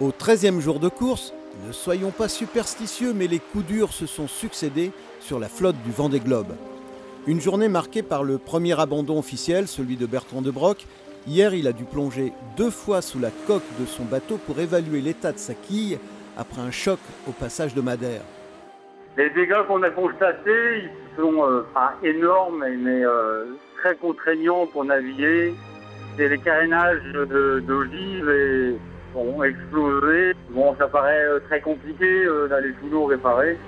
Au 13e jour de course, ne soyons pas superstitieux, mais les coups durs se sont succédés sur la flotte du Vendée Globe. Une journée marquée par le premier abandon officiel, celui de Bertrand de Broc. Hier, il a dû plonger 2 fois sous la coque de son bateau pour évaluer l'état de sa quille après un choc au passage de Madère. Les dégâts qu'on a constatés, ils sont pas énormes, mais très contraignants pour naviguer. C'est les carénages d'ogives ont explosé. Bon, ça paraît très compliqué d'aller sous l'eau réparer.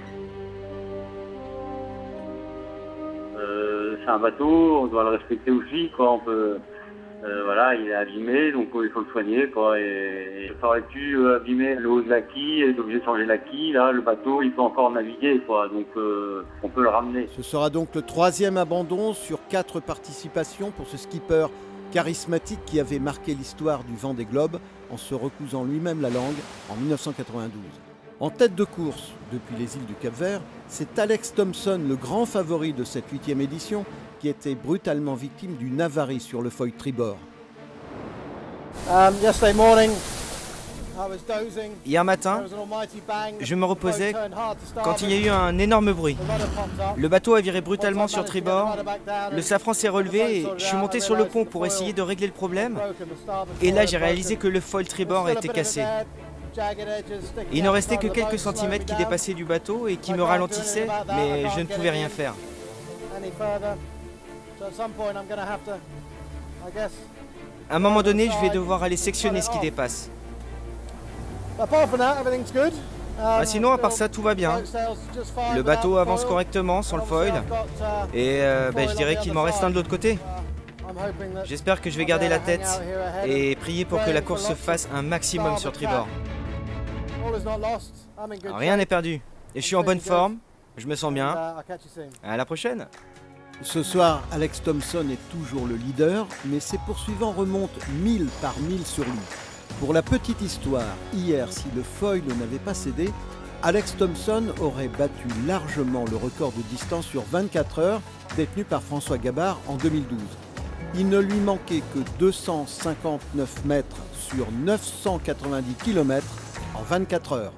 C'est un bateau, on doit le respecter aussi, quoi. On peut, voilà, il est abîmé, donc il faut le soigner, quoi. Et ça aurait pu abîmer le haut de la quille, et être obligé de changer la quille. Là, le bateau, il peut encore naviguer, quoi. Donc on peut le ramener. Ce sera donc le 3e abandon sur 4 participations pour ce skipper charismatique qui avait marqué l'histoire du Vendée Globe en se recousant lui-même la langue en 1992. En tête de course, depuis les îles du Cap-Vert, c'est Alex Thomson, le grand favori de cette 8e édition, qui était brutalement victime d'une avarie sur le foil tribord. Hier matin, je me reposais quand il y a eu un énorme bruit. Le bateau a viré brutalement sur tribord, le safran s'est relevé et je suis monté sur le pont pour essayer de régler le problème. Et là, j'ai réalisé que le foil tribord était cassé. Il ne restait que quelques centimètres qui dépassaient du bateau et qui me ralentissaient, mais je ne pouvais rien faire. À un moment donné, je vais devoir aller sectionner ce qui dépasse. Sinon, à part ça, tout va bien. Le bateau avance correctement sans le foil. Et je dirais qu'il m'en reste un de l'autre côté. J'espère que je vais garder la tête et prier pour que la course se fasse un maximum sur tribord. Rien n'est perdu. Et je suis en bonne forme. Je me sens bien. À la prochaine. Ce soir, Alex Thomson est toujours le leader, mais ses poursuivants remontent 1000 par 1000 sur lui. Pour la petite histoire, hier, si le foil n'avait pas cédé, Alex Thomson aurait battu largement le record de distance sur 24 heures détenu par François Gabard en 2012. Il ne lui manquait que 259 mètres sur 990 km en 24 heures.